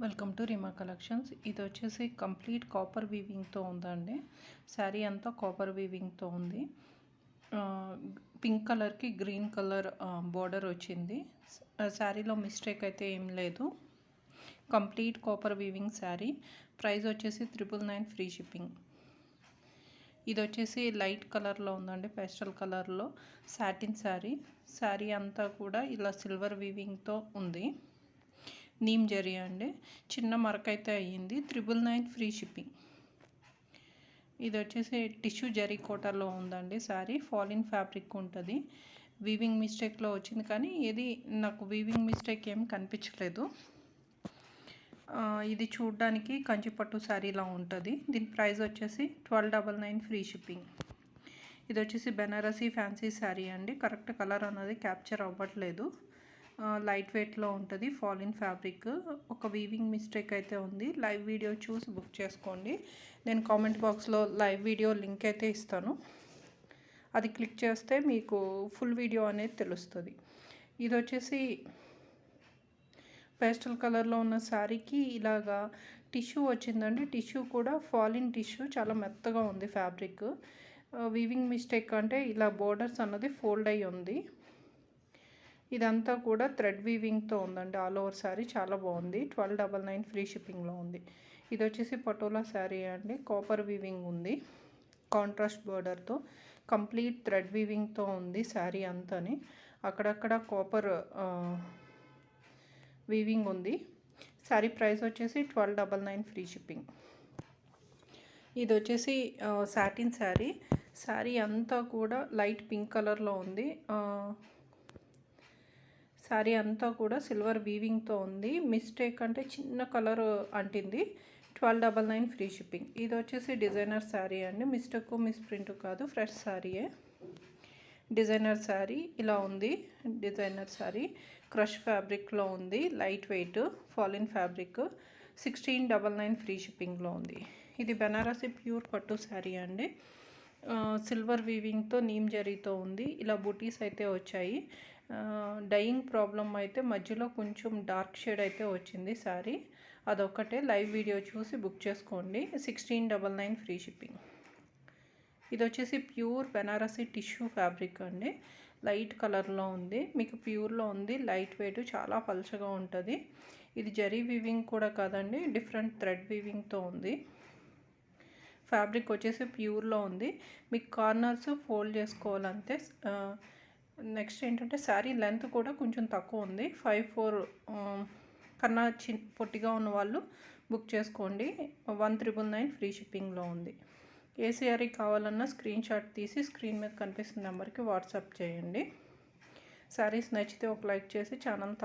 Welcome to Reema collections. ఇది వచ్చేసి complete copper వీవింగ్తో ఉందండి. శారీ అంతా కాపర్ వీవింగ్తో ఉంది. పింక్ కలర్కి గ్రీన్ కలర్ బార్డర్ వచ్చింది. శారీలో మిస్టేక్ అయితే ఏం లేదు. Complete copper weaving sari. Price వచ్చేసి 999 ఫ్రీ షిప్పింగ్. ఇది వచ్చేసి లైట్ కలర్లో ఉందండి, పేస్టల్ కలర్లో సాటిన్ శారీ. శారీ అంతా కూడా ఇలా సిల్వర్ వీవింగ్తో ఉంది. నీమ్ జరీ అండి. చిన్న మరక అయితే అయ్యింది. 999 ఫ్రీ షిప్పింగ్. ఇది వచ్చేసి టిష్యూ జరీ కోటాలో ఉందండి శారీ. ఫాలిన్ ఫ్యాబ్రిక్ ఉంటుంది. వీవింగ్ మిస్టేక్లో వచ్చింది, కానీ ఇది నాకు వీవింగ్ మిస్టేక్ ఏం కనిపించలేదు. ఇది చూడడానికి కంచిపట్టు శారీలా ఉంటుంది. దీని ప్రైస్ వచ్చేసి 1299 ఫ్రీ షిప్పింగ్. ఇది వచ్చేసి బెనారసీ ఫ్యాన్సీ శారీ అండి. కరెక్ట్ కలర్ అన్నది క్యాప్చర్ అవ్వట్లేదు. లైట్ వెయిట్లో ఉంటుంది. ఫాలిన్ ఫ్యాబ్రిక్. ఒక వీవింగ్ మిస్టేక్ అయితే ఉంది. లైవ్ వీడియో చూసి బుక్ చేసుకోండి. నేను కామెంట్ బాక్స్లో లైవ్ వీడియో లింక్ అయితే ఇస్తాను. అది క్లిక్ చేస్తే మీకు ఫుల్ వీడియో అనేది తెలుస్తుంది. ఇది వచ్చేసి పేస్టల్ కలర్లో ఉన్న శారీకి ఇలాగా టిష్యూ వచ్చిందండి. టిష్యూ కూడా ఫాలిన్ టిష్యూ, చాలా మెత్తగా ఉంది ఫ్యాబ్రిక్. వీవింగ్ మిస్టేక్ అంటే ఇలా బోర్డర్స్ అన్నది ఫోల్డ్ అయ్యి ఉంది. ఇదంతా కూడా థ్రెడ్ వీవింగ్తో ఉందండి. ఆల్ ఓవర్ శారీ చాలా బాగుంది. 1299 ఫ్రీ షిప్పింగ్లో ఉంది. ఇది వచ్చేసి పటోలా శారీ అండి. కాపర్ వీవింగ్ ఉంది. కాంట్రాస్ట్ బోర్డర్తో కంప్లీట్ థ్రెడ్ వీవింగ్తో ఉంది శారీ అంతాని. అక్కడక్కడ కాపర్ వీవింగ్ ఉంది. శారీ ప్రైస్ వచ్చేసి 1299 ఫ్రీ షిప్పింగ్. ఇది వచ్చేసి సాటిన్ శారీ. శారీ అంతా కూడా లైట్ పింక్ కలర్లో ఉంది. శారీ అంతా కూడా సిల్వర్ వీవింగ్తో ఉంది. మిస్టేక్ అంటే చిన్న కలర్ అంటింది. 1299 free shipping. ఇది వచ్చేసి డిజైనర్ శారీ అండి. మిస్టేక్ మిస్ప్రింట్ కాదు, ఫ్రెష్ శారీయే. డిజైనర్ శారీ ఇలా ఉంది. డిజైనర్ శారీ క్రష్ ఫ్యాబ్రిక్లో ఉంది. లైట్ వెయిట్ ఫాలిన్ ఫ్యాబ్రిక్. 1699 ఫ్రీ షిప్పింగ్లో ఉంది. ఇది బెనారసీ ప్యూర్ పట్టు శారీ అండి. సిల్వర్ వీవింగ్తో నీమ్ జరీతో ఉంది. ఇలా బూటీస్ అయితే వచ్చాయి. డైయింగ్ ప్రాబ్లం అయితే మధ్యలో కొంచెం డార్క్ షేడ్ అయితే వచ్చింది శారీ. అదొక్కటే. లైవ్ వీడియో చూసి బుక్ చేసుకోండి. 1699 ఫ్రీ షిప్పింగ్. ఇది వచ్చేసి ప్యూర్ బెనారసీ టిష్యూ ఫ్యాబ్రిక్ అండి. లైట్ కలర్లో ఉంది. మీకు ప్యూర్లో ఉంది. లైట్ వెయిట్, చాలా పల్చగా ఉంటుంది. ఇది జరీ వీవింగ్ కూడా కాదండి, డిఫరెంట్ థ్రెడ్ వీవింగ్తో ఉంది. ఫ్యాబ్రిక్ వచ్చేసి ప్యూర్లో ఉంది. మీకు కార్నర్స్ ఫోల్డ్ చేసుకోవాలంటే. నెక్స్ట్ ఏంటంటే శారీ లెంత్ కూడా కొంచెం తక్కువ ఉంది. 5'4" కన్నా పొట్టిగా ఉన్న వాళ్ళు బుక్ చేసుకోండి. 1999 ఫ్రీ షిప్పింగ్లో ఉంది. ఏ శారీ కావాలన్నా స్క్రీన్ షాట్ తీసి స్క్రీన్ మీద కనిపిస్తున్న నెంబర్కి వాట్సాప్ చేయండి. శారీస్ నచ్చితే ఒక లైక్ చేసి ఛానల్